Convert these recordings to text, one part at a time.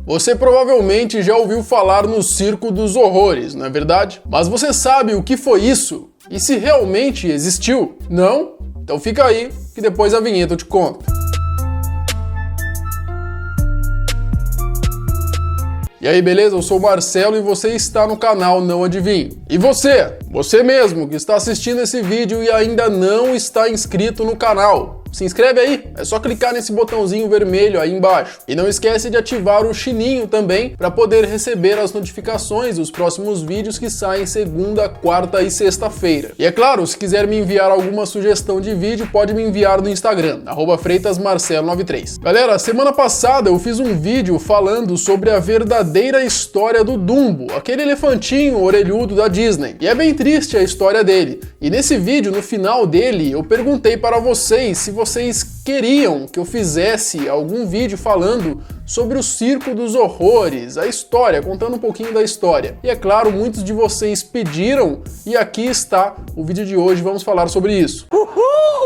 Você provavelmente já ouviu falar no Circo dos Horrores, não é verdade? Mas você sabe o que foi isso? E se realmente existiu? Não? Então fica aí, que depois a vinheta eu te conto. E aí, beleza? Eu sou o Marcelo e você está no canal Não Adivinhe. E você mesmo que está assistindo esse vídeo e ainda não está inscrito no canal, se inscreve aí, é só clicar nesse botãozinho vermelho aí embaixo. E não esquece de ativar o sininho também para poder receber as notificações dos próximos vídeos que saem segunda, quarta e sexta-feira. E é claro, se quiser me enviar alguma sugestão de vídeo, pode me enviar no Instagram, @freitasmarcelo93. Galera, semana passada eu fiz um vídeo falando sobre a verdadeira história do Dumbo, aquele elefantinho orelhudo da Disney. E é bem triste a história dele. E nesse vídeo, no final dele, eu perguntei para vocês se vocês queriam que eu fizesse algum vídeo falando sobre o Circo dos Horrores, a história, contando um pouquinho da história. E é claro, muitos de vocês pediram e aqui está o vídeo de hoje, vamos falar sobre isso.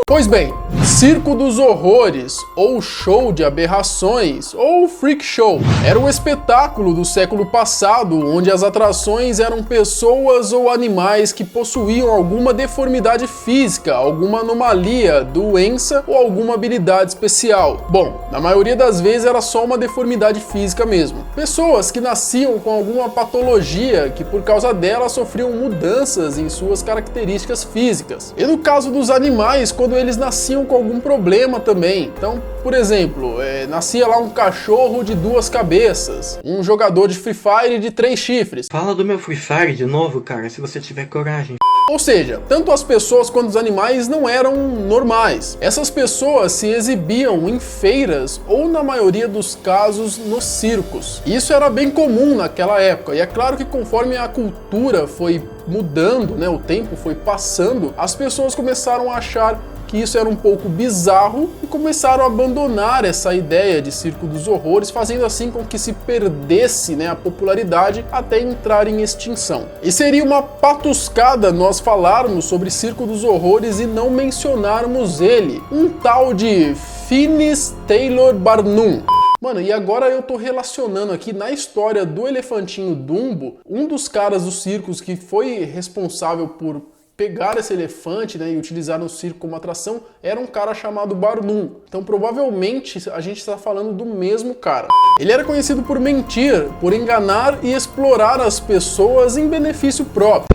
Pois bem, Circo dos Horrores, ou Show de Aberrações, ou Freak Show, era um espetáculo do século passado onde as atrações eram pessoas ou animais que possuíam alguma deformidade física, alguma anomalia, doença ou alguma habilidade especial. Bom, na maioria das vezes era só uma deformidade física mesmo. Pessoas que nasciam com alguma patologia que por causa dela sofriam mudanças em suas características físicas. E no caso dos animais, quando eles nasciam com algum problema também. Então, por exemplo, nascia lá um cachorro de 2 cabeças, um jogador de Free Fire de 3 chifres. Fala do meu Free Fire de novo, cara, se você tiver coragem. Ou seja, tanto as pessoas quanto os animais não eram normais. Essas pessoas se exibiam em feiras ou, na maioria dos casos, nos circos. Isso era bem comum naquela época. E é claro que conforme a cultura foi mudando, né, o tempo foi passando, as pessoas começaram a achar que isso era um pouco bizarro e começaram a abandonar essa ideia de Circo dos Horrores, fazendo assim com que se perdesse, né, a popularidade até entrar em extinção. E seria uma patuscada nós falarmos sobre Circo dos Horrores e não mencionarmos ele, um tal de Phineas Taylor Barnum. Mano, e agora eu tô relacionando aqui na história do elefantinho Dumbo, um dos caras dos circos que foi responsável por pegar esse elefante, né, e utilizar no circo como atração, era um cara chamado Barnum. Então provavelmente a gente está falando do mesmo cara. Ele era conhecido por mentir, por enganar e explorar as pessoas em benefício próprio.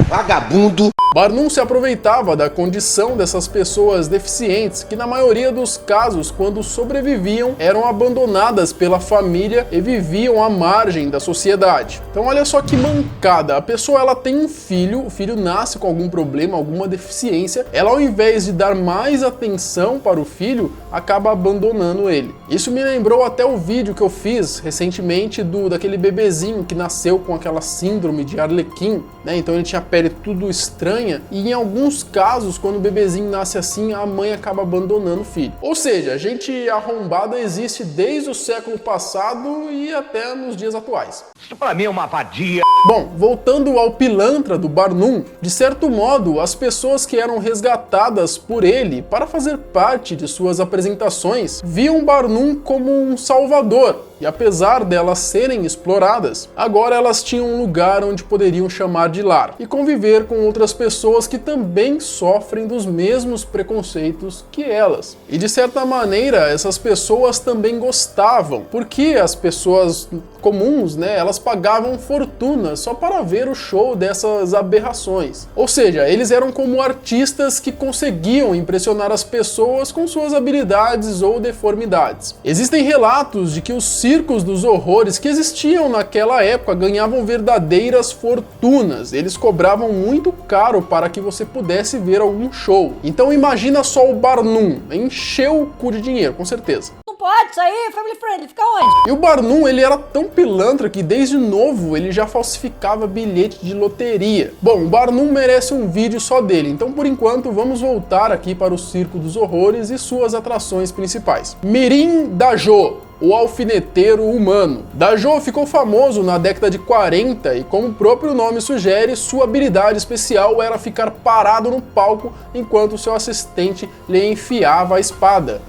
Vagabundo! Barnum se aproveitava da condição dessas pessoas deficientes, que na maioria dos casos, quando sobreviviam, eram abandonadas pela família e viviam à margem da sociedade. Então olha só que mancada, a pessoa ela tem um filho, o filho nasce com algum problema, alguma deficiência, ela ao invés de dar mais atenção para o filho, acaba abandonando ele. Isso me lembrou até o vídeo que eu fiz recentemente daquele bebezinho que nasceu com aquela síndrome de Arlequim, né? Então ele tinha a pele tudo estranha, e em alguns casos, quando o bebezinho nasce assim, a mãe acaba abandonando o filho. Ou seja, gente arrombada existe desde o século passado e até nos dias atuais. Isso pra mim é uma vadia. Bom, voltando ao pilantra do Barnum, de certo modo, as pessoas que eram resgatadas por ele para fazer parte de suas apresentações viam Barnum como um salvador. E apesar delas serem exploradas, agora elas tinham um lugar onde poderiam chamar de lar e conviver com outras pessoas que também sofrem dos mesmos preconceitos que elas. E de certa maneira, essas pessoas também gostavam, porque as pessoas comuns, né, elas pagavam fortuna só para ver o show dessas aberrações. Ou seja, eles eram como artistas que conseguiam impressionar as pessoas com suas habilidades ou deformidades. Existem relatos de que os circos dos horrores que existiam naquela época ganhavam verdadeiras fortunas. Eles cobravam muito caro para que você pudesse ver algum show. Então imagina só o Barnum, encheu o cu de dinheiro, com certeza. Não pode, isso aí é family friendly, fica onde? E o Barnum, ele era tão pilantra que desde novo ele já falsificava bilhete de loteria. Bom, o Barnum merece um vídeo só dele, então por enquanto vamos voltar aqui para o Circo dos Horrores e suas atrações principais. Mirim da Jô. o alfineteiro humano. Dajô ficou famoso na década de 40 e, como o próprio nome sugere, sua habilidade especial era ficar parado no palco enquanto seu assistente lhe enfiava a espada.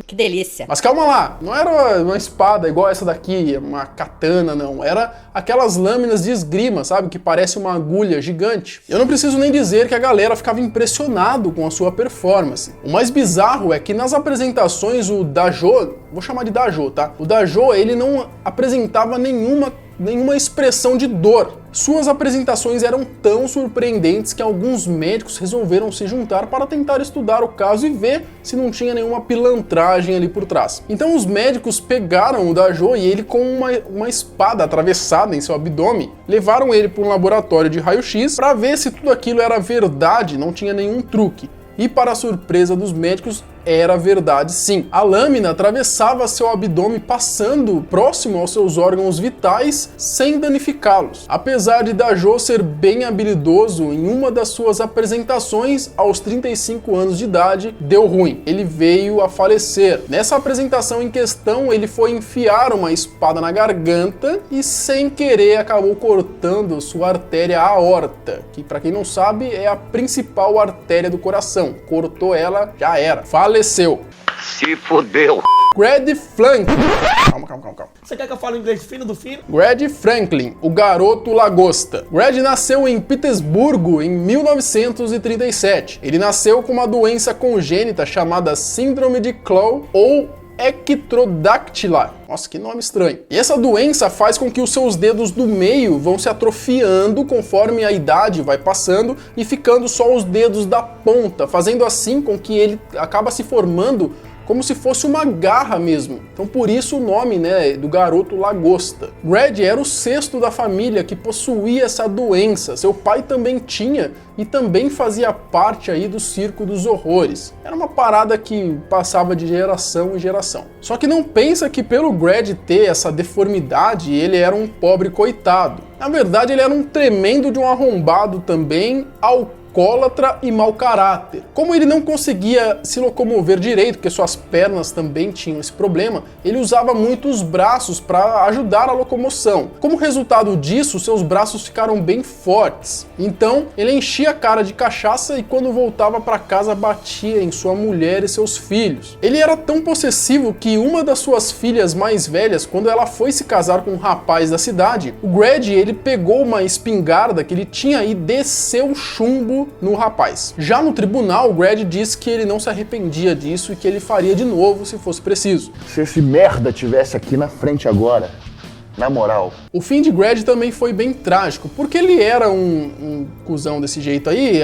Que delícia. Mas calma lá, não era uma espada igual essa daqui, uma katana, não. Era aquelas lâminas de esgrima, sabe? Que parece uma agulha gigante. Eu não preciso nem dizer que a galera ficava impressionado com a sua performance. O mais bizarro é que nas apresentações o Dajô, vou chamar de Dajô, tá? O Dajô, ele não apresentava nenhuma expressão de dor. Suas apresentações eram tão surpreendentes que alguns médicos resolveram se juntar para tentar estudar o caso e ver se não tinha nenhuma pilantragem ali por trás. Então os médicos pegaram o Dajô e ele com uma espada atravessada em seu abdômen, levaram ele para um laboratório de raio-x para ver se tudo aquilo era verdade, não tinha nenhum truque. E para a surpresa dos médicos, era verdade sim. A lâmina atravessava seu abdômen passando próximo aos seus órgãos vitais sem danificá-los. Apesar de Dajô ser bem habilidoso, em uma das suas apresentações, aos 35 anos de idade, deu ruim. Ele veio a falecer. Nessa apresentação em questão, ele foi enfiar uma espada na garganta e sem querer acabou cortando sua artéria aorta, que para quem não sabe é a principal artéria do coração. Cortou ela, já era. Faleceu. Se fudeu. Grady Franklin. Calma. Você quer que eu fale o inglês fino do fino? Grady Franklin, o garoto lagosta. Grady nasceu em Petersburgo em 1937. Ele nasceu com uma doença congênita chamada Síndrome de Claw ou ectrodactyla. Nossa, que nome estranho. E essa doença faz com que os seus dedos do meio vão se atrofiando conforme a idade vai passando e ficando só os dedos da ponta, fazendo assim com que ele acaba se formando como se fosse uma garra mesmo. Então por isso o nome, né, do garoto lagosta. Grady era o sexto da família que possuía essa doença. Seu pai também tinha e também fazia parte aí do circo dos horrores. Era uma parada que passava de geração em geração. Só que não pensa que pelo Grady ter essa deformidade, ele era um pobre coitado. Na verdade, ele era um tremendo de um arrombado também, alcoólatra e mau caráter. Como ele não conseguia se locomover direito, porque suas pernas também tinham esse problema, ele usava muito os braços para ajudar a locomoção. Como resultado disso, seus braços ficaram bem fortes. Então, ele enchia a cara de cachaça e quando voltava para casa batia em sua mulher e seus filhos. Ele era tão possessivo que uma das suas filhas mais velhas, quando ela foi se casar com um rapaz da cidade, o Grady, ele pegou uma espingarda que ele tinha e desceu chumbo no rapaz. Já no tribunal, o Grady disse que ele não se arrependia disso e que ele faria de novo se fosse preciso. Se esse merda tivesse aqui na frente agora, na moral. O fim de Grady também foi bem trágico, porque ele era um cuzão desse jeito aí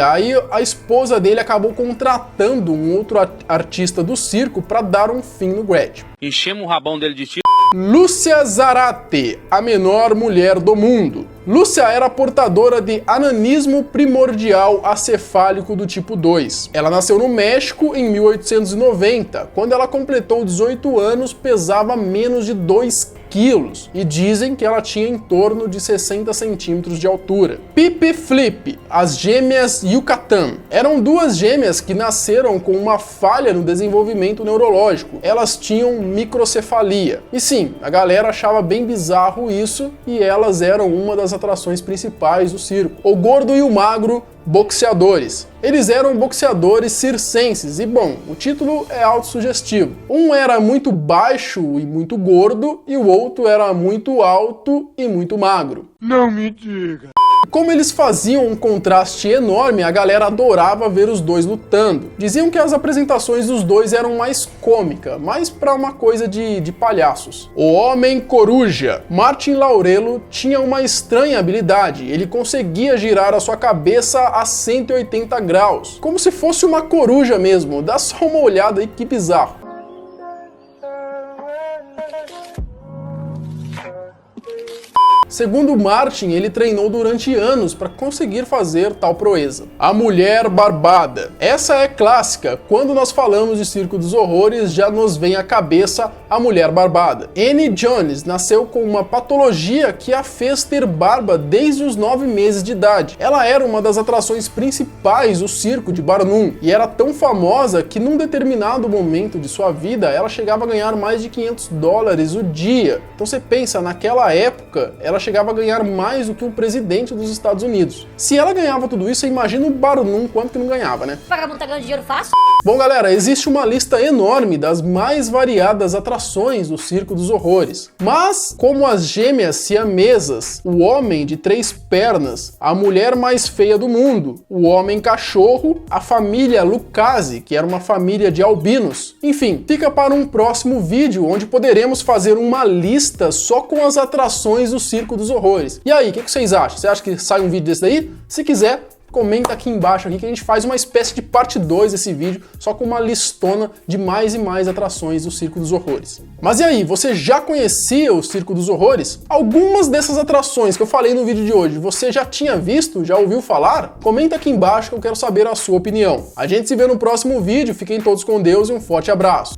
a esposa dele acabou contratando um outro artista do circo para dar um fim no Grady. Enchemos o rabão dele de tiro. Lúcia Zarate, a menor mulher do mundo. Lúcia era portadora de ananismo primordial acefálico do tipo 2. Ela nasceu no México em 1890. Quando ela completou 18 anos, pesava menos de 2 quilos e dizem que ela tinha em torno de 60 centímetros de altura. Pipi Flip, as gêmeas Yucatán. Eram duas gêmeas que nasceram com uma falha no desenvolvimento neurológico. Elas tinham microcefalia. E sim, a galera achava bem bizarro isso e elas eram uma das atrações principais do circo. O gordo e o magro, boxeadores. Eles eram boxeadores circenses e, bom, o título é autossugestivo. Um era muito baixo e muito gordo e o outro era muito alto e muito magro. Não me diga. Como eles faziam um contraste enorme, a galera adorava ver os dois lutando. Diziam que as apresentações dos dois eram mais cômicas, mais pra uma coisa de palhaços. O Homem Coruja. Martin Laurello tinha uma estranha habilidade. Ele conseguia girar a sua cabeça a 180 graus, como se fosse uma coruja mesmo. Dá só uma olhada aí, que bizarro. Segundo Martin, ele treinou durante anos para conseguir fazer tal proeza. A Mulher Barbada. Essa é clássica. Quando nós falamos de Circo dos Horrores, já nos vem à cabeça a mulher barbada. Annie Jones nasceu com uma patologia que a fez ter barba desde os 9 meses de idade. Ela era uma das atrações principais do circo de Barnum e era tão famosa que num determinado momento de sua vida ela chegava a ganhar mais de $500 o dia. Então você pensa, naquela época ela chegava a ganhar mais do que o presidente dos Estados Unidos. Se ela ganhava tudo isso, você imagina o Barnum quanto que não ganhava, né? O vagabundo tá ganhando dinheiro fácil? Bom, galera, existe uma lista enorme das mais variadas atrações do Circo dos Horrores. Mas, como as gêmeas siamesas, o homem de 3 pernas, a mulher mais feia do mundo, o homem cachorro, a família Lucchese, que era uma família de albinos. Enfim, fica para um próximo vídeo onde poderemos fazer uma lista só com as atrações do Circo dos Horrores. E aí, o que vocês acham? Você acha que sai um vídeo desse daí? Se quiser, comenta aqui embaixo aqui que a gente faz uma espécie de parte 2 desse vídeo, só com uma listona de mais e mais atrações do Circo dos Horrores. Mas e aí, você já conhecia o Circo dos Horrores? Algumas dessas atrações que eu falei no vídeo de hoje, você já tinha visto? Já ouviu falar? Comenta aqui embaixo que eu quero saber a sua opinião. A gente se vê no próximo vídeo, fiquem todos com Deus e um forte abraço.